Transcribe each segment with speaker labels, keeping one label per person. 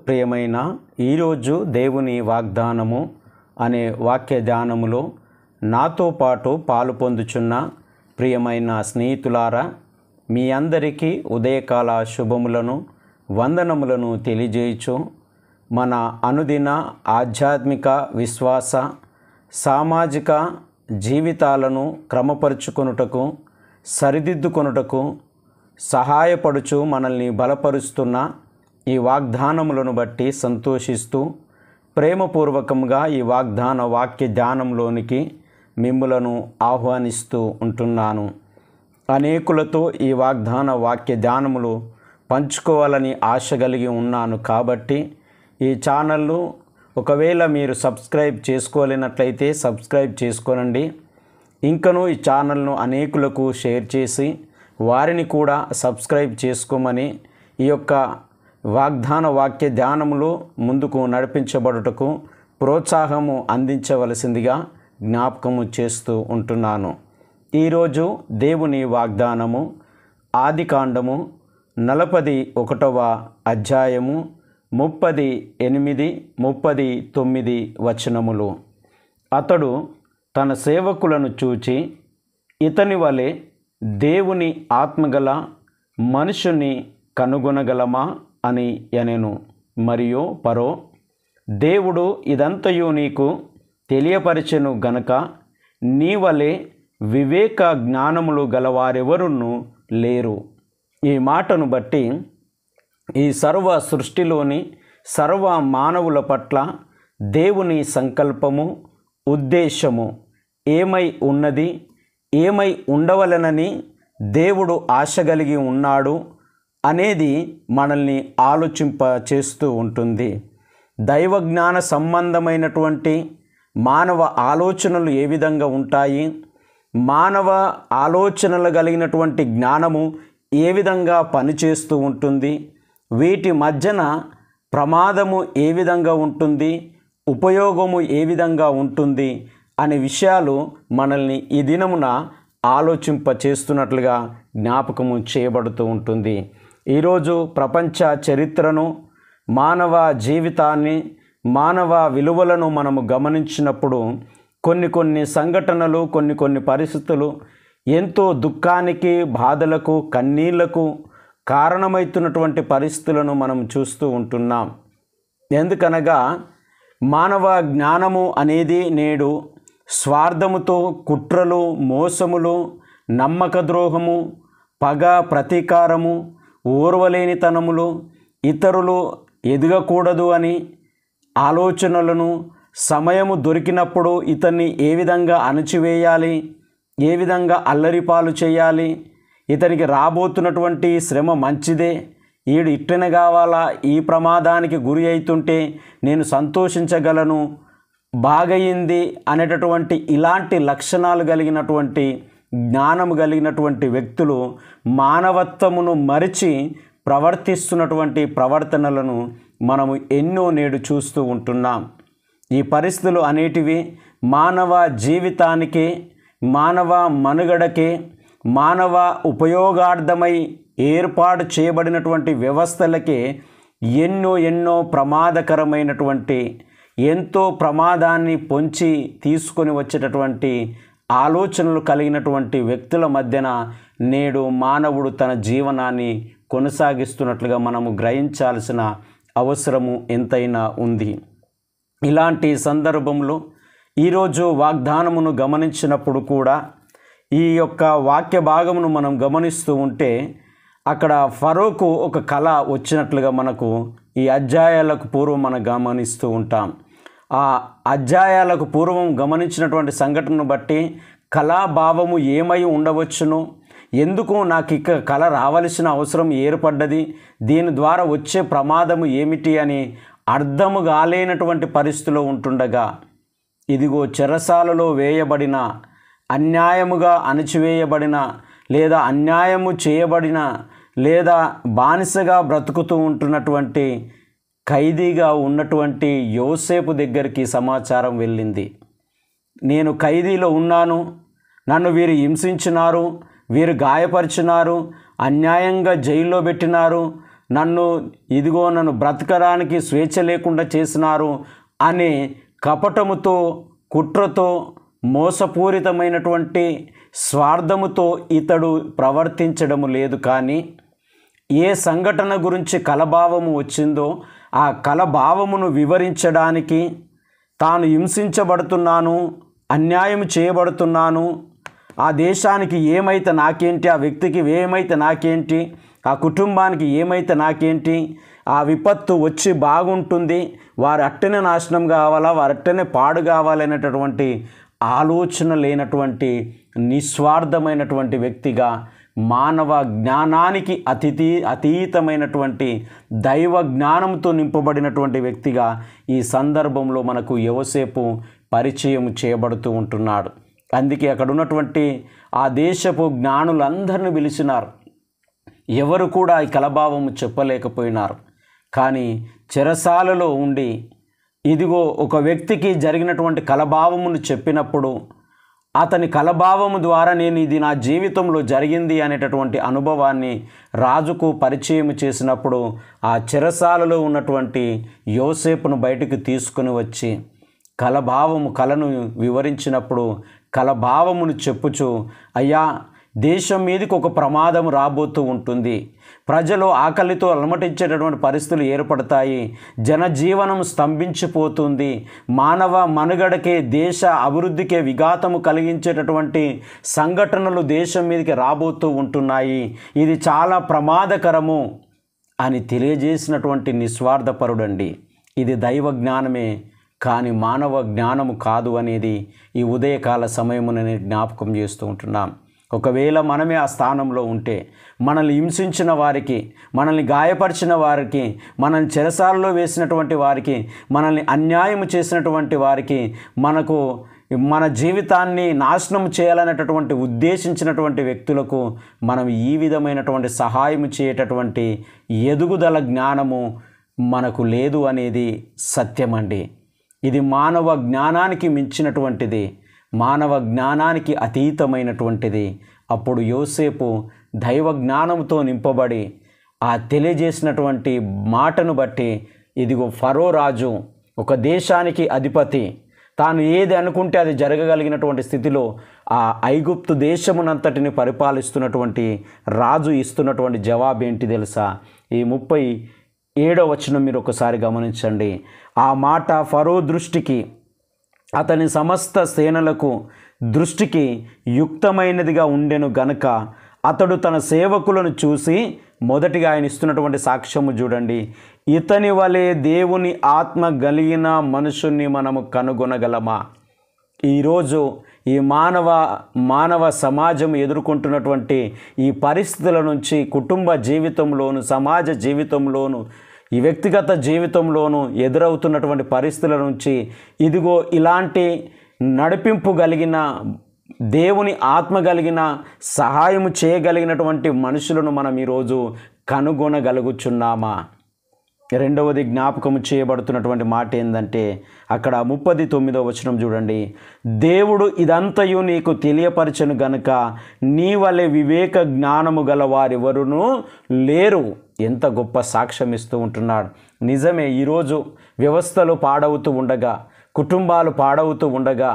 Speaker 1: ప్రియమైన ఈరోజు దేవుని వాగ్దానము అనే వాక్య ధ్యానములో నాతో పాటు పాలు పొందుచున్న ప్రియమైన స్నేహితులారా, మీ అందరికీ ఉదయకాల శుభములను వందనములను తెలియజేయచ్చు. మన అనుదిన ఆధ్యాత్మిక విశ్వాస సామాజిక జీవితాలను క్రమపరుచుకొనుటకు సరిదిద్దుకొనుటకు సహాయపడుచు మనల్ని బలపరుస్తున్న ఈ వాగ్దానములను బట్టి సంతోషిస్తూ ప్రేమపూర్వకంగా ఈ వాగ్దాన వాక్య ధ్యానంలోనికి మిమ్ములను ఆహ్వానిస్తూ ఉంటున్నాను. అనేకులతో ఈ వాగ్దాన వాక్య ధ్యానములు పంచుకోవాలని ఆశ కలిగి ఉన్నాను. కాబట్టి ఈ ఛానల్ను ఒకవేళ మీరు సబ్స్క్రైబ్ చేసుకోలేనట్లయితే సబ్స్క్రైబ్ చేసుకోనండి. ఇంకనూ ఈ ఛానల్ను అనేకులకు షేర్ చేసి వారిని కూడా సబ్స్క్రైబ్ చేసుకోమని ఈ యొక్క వాగ్దాన వాక్య ధ్యానములో ముందుకు నడిపించబడుటకు ప్రోత్సాహము అందించవలసిందిగా జ్ఞాపకము చేస్తూ ఉంటున్నాను. ఈరోజు దేవుని వాగ్దానము ఆదికాండము 41వ అధ్యాయము 38, 39 వచనములు. అతడు తన సేవకులను చూచి, ఇతని వలె దేవుని ఆత్మగల మనుషుని కనుగొనగలమా అని అనెను. మరియు ఫరో, దేవుడు ఇదంతయు నీకు తెలియపరచెను గనుక నీ వలె వివేక జ్ఞానములు గలవారెవరును లేరు. ఈ మాటను బట్టి ఈ సర్వ సృష్టిలోని సర్వ మానవుల పట్ల దేవుని సంకల్పము ఉద్దేశము ఏమై ఉన్నది, ఏమై ఉండవలెనని దేవుడు ఆశ కలిగి ఉన్నాడు అనేది మనల్ని ఆలోచింప చేస్తూ ఉంటుంది. దైవజ్ఞాన సంబంధమైనటువంటి మానవ ఆలోచనలు ఏ విధంగా ఉంటాయి, మానవ ఆలోచనలు కలిగినటువంటి జ్ఞానము ఏ విధంగా పనిచేస్తూ ఉంటుంది, వీటి మధ్యన ప్రమాదము ఏ విధంగా ఉంటుంది, ఉపయోగము ఏ విధంగా ఉంటుంది అనే విషయాలు మనల్ని ఈ దినమున ఆలోచింప చేస్తున్నట్లుగా జ్ఞాపకము చేయబడుతూ ఉంటుంది. ఈరోజు ప్రపంచ చరిత్రను, మానవ జీవితాన్ని, మానవ విలువలను మనము గమనించినప్పుడు కొన్ని సంఘటనలు, కొన్ని పరిస్థితులు ఎంతో దుఃఖానికి, బాధలకు, కన్నీళ్లకు కారణమవుతున్నటువంటి పరిస్థితులను మనం చూస్తూ ఉంటున్నాం. ఎందుకనగా మానవ జ్ఞానము అనేది నేడు స్వార్థముతో కుట్రలు, మోసములు, నమ్మక ద్రోహము, పగ, ప్రతీకారము, ఓర్వలేనితనములు, ఇతరులు ఎదగకూడదు అని ఆలోచనలను, సమయము దొరికినప్పుడు ఇతన్ని ఏ విధంగా అణచివేయాలి, ఏ విధంగా అల్లరిపాలు చేయాలి, ఇతనికి రాబోతున్నటువంటి శ్రమ మంచిదే, ఈడు ఇట్టనే కావాలా, ఈ ప్రమాదానికి గురి అవుతుంటే నేను సంతోషించగలను, బాగయింది అనేటటువంటి ఇలాంటి లక్షణాలు కలిగినటువంటి జ్ఞానము కలిగినటువంటి వ్యక్తులు మానవత్వమును మరిచి ప్రవర్తిస్తున్నటువంటి ప్రవర్తనలను మనము ఎన్నో నేడు చూస్తూ ఉంటున్నాం. ఈ పరిస్థితులు అనేటివి మానవ జీవితానికి, మానవ మనుగడకే, మానవ ఉపయోగార్థమై ఏర్పాటు చేయబడినటువంటి వ్యవస్థలకే ఎన్నో ప్రమాదకరమైనటువంటి, ఎంతో ప్రమాదాన్ని పొంచి తీసుకొని వచ్చేటటువంటి ఆలోచనలు కలిగినటువంటి వ్యక్తుల మధ్యన నేడు మానవుడు తన జీవనాన్ని కొనసాగిస్తున్నట్లుగా మనము గ్రహించాల్సిన అవసరము ఎంతైనా ఉంది. ఇలాంటి సందర్భంలో ఈరోజు వాగ్దానమును గమనించినప్పుడు కూడా ఈ యొక్క వాక్య భాగమును మనం గమనిస్తూ ఉంటే అక్కడ ఫరోకు ఒక కళ వచ్చినట్లుగా మనకు ఈ అధ్యాయాలకు పూర్వం మనం గమనిస్తూ ఉంటాం. ఆ అధ్యాయాలకు పూర్వం గమనించినటువంటి సంఘటనను బట్టి కళాభావము ఏమై ఉండవచ్చును, ఎందుకు నాకు ఇక కళ రావలసిన అవసరం ఏర్పడ్డది, దీని ద్వారా వచ్చే ప్రమాదము ఏమిటి అని అర్థము కాలేనటువంటి పరిస్థితిలో ఉంటుండగా, ఇదిగో చెరసాలలో వేయబడిన, అన్యాయముగా అణచివేయబడిన, లేదా అన్యాయము చేయబడిన, లేదా బానిసగా బ్రతుకుతూ ఉంటున్నటువంటి, ఖైదీగా ఉన్నటువంటి యోసేపు దగ్గరికి సమాచారం వెళ్ళింది. నేను ఖైదీలో ఉన్నాను, నన్ను వీరు హింసించినారు, వీరు గాయపరిచినారు, అన్యాయంగా జైల్లో పెట్టినారు, నన్ను బ్రతకడానికి స్వేచ్ఛ లేకుండా చేసినారు అనే కపటముతో, కుట్రతో, మోసపూరితమైనటువంటి స్వార్థముతో ఇతడు ప్రవర్తించడము లేదు. కానీ ఏ సంఘటన గురించి కలభావము వచ్చిందో ఆ కలభావమును వివరించడానికి, తాను హింసించబడుతున్నాను, అన్యాయం చేయబడుతున్నాను, ఆ దేశానికి ఏమైతే నాకేంటి, ఆ వ్యక్తికి ఏమైతే నాకేంటి, ఆ కుటుంబానికి ఏమైతే నాకేంటి, ఆ విపత్తు వచ్చి బాగుంటుంది, వారు అట్టనే నాశనం కావాలా, వారు అట్టనే పాడు కావాలనేటటువంటి ఆలోచన లేనటువంటి నిస్వార్థమైనటువంటి వ్యక్తిగా, మానవ జ్ఞానానికి అతీతమైనటువంటి దైవ జ్ఞానంతో నింపబడినటువంటి వ్యక్తిగా ఈ సందర్భంలో మనకు యోసేపు పరిచయం చేయబడుతూ ఉంటున్నాడు. అందుకే అక్కడ ఉన్నటువంటి ఆ దేశపు జ్ఞానులందరిని పిలిచినారు. ఎవరు కూడా ఈ కలభావము చెప్పలేకపోయినారు. కానీ చెరసాలలో ఉండి ఇదిగో ఒక వ్యక్తికి జరిగినటువంటి కలభావమును చెప్పినప్పుడు, అతని కలభావము ద్వారా నేను ఇది నా జీవితంలో జరిగింది అనేటటువంటి అనుభవాన్ని రాజుకు పరిచయం చేసినప్పుడు, ఆ చెరసాలలో ఉన్నటువంటి యోసేపును బయటకు తీసుకుని వచ్చి కలను వివరించినప్పుడు కలభావమును చెప్పుచు, అయ్యా, దేశం మీదకి ఒక ప్రమాదం రాబోతూ ఉంటుంది, ప్రజలు ఆకలితో అలమటించేటటువంటి పరిస్థితులు ఏర్పడతాయి, జనజీవనం స్తంభించిపోతుంది, మానవ మనుగడకే, దేశ అభివృద్ధికే విఘాతము కలిగించేటటువంటి సంఘటనలు దేశం మీదకి రాబోతూ ఉంటున్నాయి, ఇది చాలా ప్రమాదకరము అని తెలియజేసినటువంటి నిస్వార్థపరుడండి. ఇది దైవ జ్ఞానమే కానీ మానవ జ్ఞానము కాదు అనేది ఈ ఉదయకాల సమయమున నేను జ్ఞాపకం చేస్తూ ఉంటున్నాం. ఒకవేళ మనమే ఆ స్థానంలో ఉంటే, మనల్ని హింసించిన వారికి, మనల్ని గాయపరిచిన వారికి, మనల్ని చెరసాలలో వేసినటువంటి వారికి, మనల్ని అన్యాయం చేసినటువంటి వారికి, మన జీవితాన్ని నాశనం చేయాలనేటటువంటి ఉద్దేశించినటువంటి వ్యక్తులకు మనం ఈ విధమైనటువంటి సహాయం చేయటటువంటి ఎదుగుదల జ్ఞానము మనకు లేదు అనేది సత్యమండి. ఇది మానవ జ్ఞానానికి మించినటువంటిది, మానవ జ్ఞానానికి అతీతమైనటువంటిది. అప్పుడు యోసేపు దైవ జ్ఞానంతో నింపబడి ఆ తెలియజేసినటువంటి మాటను బట్టి, ఇదిగో ఫరో రాజు, ఒక దేశానికి అధిపతి, తాను ఏది అనుకుంటే అది జరగగలిగినటువంటి స్థితిలో ఆ ఐగుప్తు దేశమునంతటిని పరిపాలిస్తున్నటువంటి రాజు ఇస్తున్నటువంటి జవాబు ఏంటి తెలుసా? ఈ 37వ వచనం మీరు ఒకసారి గమనించండి. ఆ మాట ఫరో దృష్టికి, అతని సమస్త సేనలకు దృష్టికి యుక్తమైనదిగా ఉండెను గనుక అతడు తన సేవకులను చూసి, మొదటిగా ఆయన ఇస్తున్నటువంటి సాక్ష్యము చూడండి, ఇతని వలె దేవుని ఆత్మ కలిగిన మనుషుణ్ణి మనము కనుగొనగలమా? ఈరోజు ఈ మానవ సమాజం ఎదుర్కొంటున్నటువంటి ఈ పరిస్థితుల నుంచి, కుటుంబ జీవితంలోను, సమాజ జీవితంలోను, ఈ వ్యక్తిగత జీవితంలోనూ ఎదురవుతున్నటువంటి పరిస్థితుల నుంచి ఇదిగో ఇలాంటి నడిపింపు కలిగిన, దేవుని ఆత్మ కలిగిన, సహాయము చేయగలిగినటువంటి మనుషులను మనం ఈరోజు కనుగొనగలుగుచున్నామా? రెండవది జ్ఞాపకము చేయబడుతున్నటువంటి మాట ఏంటంటే, అక్కడ 39వ వచనం చూడండి. దేవుడు ఇదంతయు నీకు తెలియపరచను గనుక నీ వలె వివేక జ్ఞానము గల వారెవరునూ లేరు. ఎంత గొప్ప సాక్ష్యం ఇస్తూ ఉంటున్నాడు. నిజమే, ఈరోజు వ్యవస్థలు పాడవుతూ ఉండగా, కుటుంబాలు పాడవుతూ ఉండగా,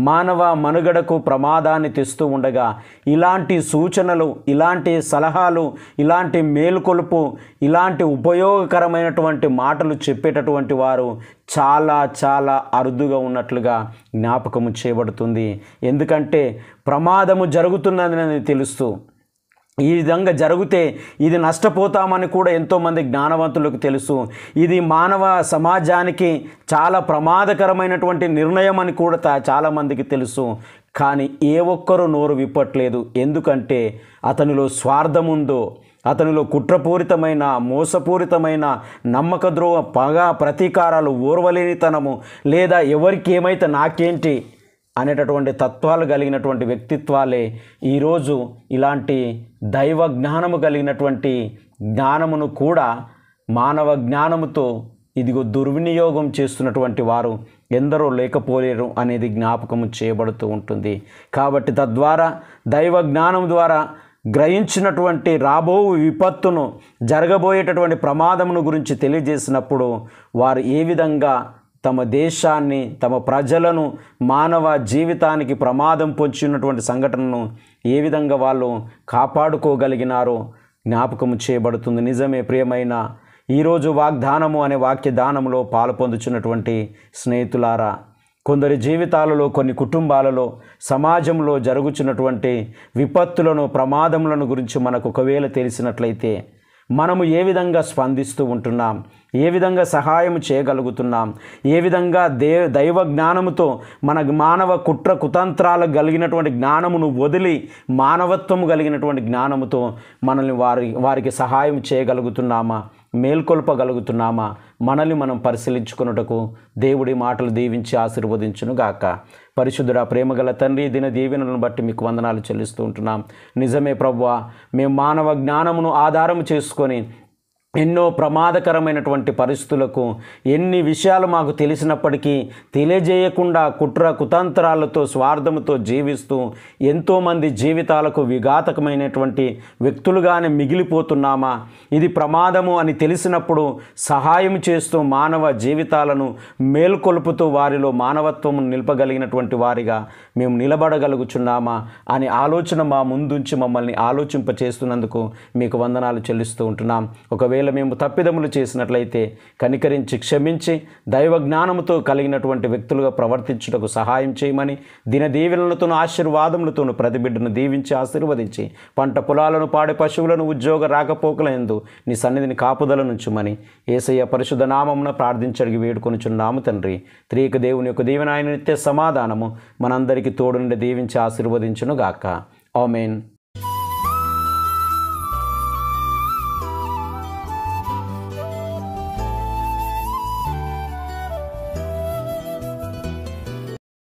Speaker 1: మానవ మనుగడకు ప్రమాదాన్ని తెస్తూ ఉండగా, ఇలాంటి సూచనలు, ఇలాంటి సలహాలు, ఇలాంటి మేలుకొలుపు, ఇలాంటి ఉపయోగకరమైనటువంటి మాటలు చెప్పేటటువంటి వారు చాలా చాలా అరుదుగా ఉన్నట్లుగా జ్ఞాపకము చేయబడుతుంది. ఎందుకంటే ప్రమాదము జరుగుతున్నదని తెలుస్తూ, ఈ విధంగా జరిగితే ఇది నష్టపోతామని కూడా ఎంతోమంది జ్ఞానవంతులకు తెలుసు. ఇది మానవ సమాజానికి చాలా ప్రమాదకరమైనటువంటి నిర్ణయం అని కూడా చాలామందికి తెలుసు. కానీ ఏ ఒక్కరూ నోరు విప్పట్లేదు. ఎందుకంటే అతనిలో స్వార్థం ఉందో, అతనిలో కుట్రపూరితమైన, మోసపూరితమైన, నమ్మకద్రోహ, పగ, ప్రతీకారాలు, ఓర్వలేనితనము, లేదా ఎవరికి ఏమైతే నాకేంటి అనేటటువంటి తత్వాలు కలిగినటువంటి వ్యక్తిత్వాలే ఈరోజు ఇలాంటి దైవ జ్ఞానము కలిగినటువంటి జ్ఞానమును కూడా మానవ జ్ఞానముతో ఇదిగో దుర్వినియోగం చేస్తున్నటువంటి వారు ఎందరో లేకపోలేరు అనేది జ్ఞాపకము చేయబడుతూ ఉంటుంది. కాబట్టి తద్వారా దైవ జ్ఞానం ద్వారా గ్రహించినటువంటి రాబో విపత్తును, జరగబోయేటటువంటి ప్రమాదమును గురించి తెలియజేసినప్పుడు వారు ఏ విధంగా తమ దేశాన్ని, తమ ప్రజలను, మానవ జీవితానికి ప్రమాదం పొంచినటువంటి సంఘటనను ఏ విధంగా వాళ్ళు కాపాడుకోగలిగినారో జ్ఞాపకం చేయబడుతుంది. నిజమే ప్రియమైన, ఈరోజు వాగ్దానము అనే వాక్యదానంలో పాలు పొందుచున్నటువంటి స్నేహితులారా, కొందరి జీవితాలలో, కొన్ని కుటుంబాలలో, సమాజంలో జరుగుతున్నటువంటి విపత్తులను, ప్రమాదములను గురించి మనకు ఒకవేళ తెలిసినట్లయితే మనము ఏ విధంగా స్పందిస్తూ ఉంటున్నాం, ఏ విధంగా సహాయం చేయగలుగుతున్నాం, ఏ విధంగా దైవ జ్ఞానముతో మన మానవ కుట్ర కుతంత్రాలకు కలిగినటువంటి జ్ఞానమును వదిలి మానవత్వము కలిగినటువంటి జ్ఞానముతో మనల్ని వారికి సహాయం చేయగలుగుతున్నామా, మేల్కొల్పగలుగుతున్నామా, మనల్ని మనం పరిశీలించుకున్నటకు దేవుడి మాటలు దీవించి ఆశీర్వదించును గాక. పరిశుద్ధుడా, ప్రేమగల తండ్రి, దిన దీవెనలను బట్టి మీకు వందనాలు చెల్లిస్తూ ఉంటున్నాం. నిజమే ప్రభువా, మేము మానవ జ్ఞానమును ఆధారం చేసుకొని ఎన్నో ప్రమాదకరమైనటువంటి పరిస్థితులకు, ఎన్ని విషయాలు మాకు తెలిసినప్పటికీ తెలియజేయకుండా కుట్ర కుతంత్రాలతో, స్వార్థముతో జీవిస్తూ ఎంతోమంది జీవితాలకు విఘాతకమైనటువంటి వ్యక్తులుగానే మిగిలిపోతున్నామా? ఇది ప్రమాదము అని తెలిసినప్పుడు సహాయం చేస్తూ మానవ జీవితాలను మేల్కొల్పుతూ వారిలో మానవత్వము నిలపగలిగినటువంటి వారిగా మేము నిలబడగలుగుచున్నామా అనే ఆలోచన మా ముందుంచి మమ్మల్ని ఆలోచింపచేస్తున్నందుకు మీకు వందనాలు చెల్లిస్తూ ఉంటున్నాం. ఒకవేళ మేము తప్పిదములు చేసినట్లయితే కనికరించి క్షమించి దైవ జ్ఞానముతో కలిగినటువంటి వ్యక్తులుగా ప్రవర్తించుటకు సహాయం చేయమని, దిన దీవెనలతోనూ ఆశీర్వాదములతోనూ ప్రతి బిడ్డను దీవించి ఆశీర్వదించి, పంట పొలాలను, పాడి పశువులను, ఉద్యోగ రాకపోకలందు నీ సన్నిధిని కాపుదల నుంచుమని యేసయ్య పరిశుద్ధ నామమున ప్రార్థించడిగి వేడుకొనుచున్నాము తండ్రి. త్రియక దేవుని యొక్క దీవెన, ఆయన నిత్య సమాధానము మనందరికీ తోడు నుండి దీవించి ఆశీర్వదించును గాక. ఆమేన్.